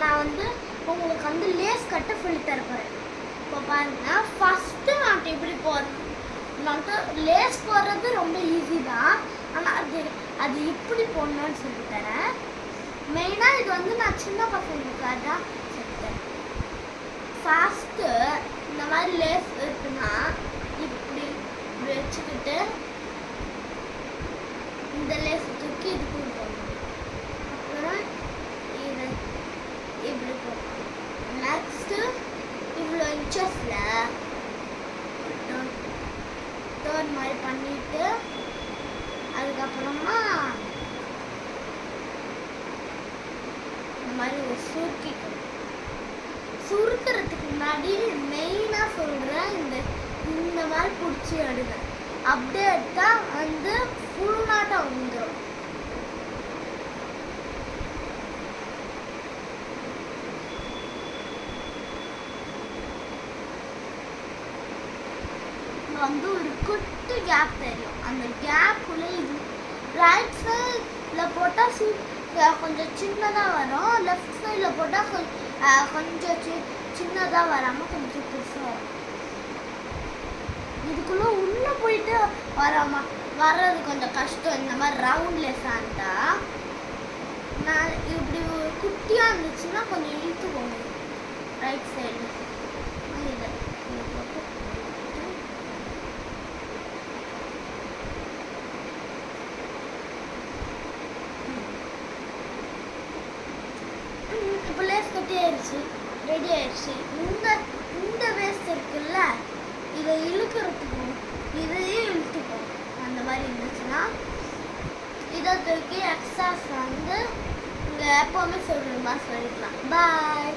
நான் வந்து உங்களுக்கு வந்து லேஸ் கட்ட சொல்லி தரப்போகிறேன். இப்போ பாருங்க, ஃபஸ்ட்டு நான் எப்படி போடுறேன். நான் லேஸ் போடுறது ரொம்ப ஈஸி தான், ஆனால் அது இப்படி போடணும்னு சொல்லித்தரேன். மெயினாக இது வந்து நான் சின்ன பசங்களுக்காக தான் சொல்லித்தரேன். ஃபஸ்ட்டு இந்த மாதிரி லேஸ் இருக்குன்னா இப்படி வச்சுக்கிட்டு இந்த லேஸ் தூக்கி இதுக்குள்ள போடணும். அப்புறம் இது இப்படி போடணும். நெக்ஸ்ட்டு இவ்வளோ இன்ச்சஸில் டர்ன் மாதிரி பண்ணிட்டு அதுக்கப்புறமா இந்த மாதிரி ஒரு சுருக்கிறதுக்கு முன்னாடி மெயினாக சொல்கிறேன், இந்த மாதிரி பிடிச்சி எடுங்க. அப்படியே எடுத்தால் வந்து ஃபுல் நாட்டம் வந்துடும். வந்து ஒரு குட்டி கேப் தெரியும். அந்த கேப்புக்குள்ளே இது ரைட் சைடில் போட்டால் கொஞ்சம் சின்னதாக வரும், லெஃப்ட் சைடில் போட்டால் கொஞ்சம் சின்னதாக வராமல் கொஞ்சம் பெருசாக வரும். இதுக்குள்ளே உள்ளே போயிட்டு வர்றது கொஞ்சம் கஷ்டம். இந்த மாதிரி ரவுண்ட்லெஸ்ஸாக இருந்தால் நான் இப்படி குட்டியாக இருந்துச்சுன்னா கொஞ்சம் இழுத்து போகணும் ரைட் சைடு. இதை இப்போ லேஸ் கட்டி ஆயிடுச்சு, ரெடி ஆயிடுச்சு. இந்த வேஸ்ட் இருக்குல்ல, இதை இழுக்கிறதுக்கும் இதையும் இழுத்துக்கும். அந்த மாதிரி இருந்துச்சுன்னா இதை தூக்கி எக்ஸ்ட்ராஸ் வந்து இங்கே எப்போவுமே சொல்கிற மாதிரி சொல்லிக்கலாம். பாய்.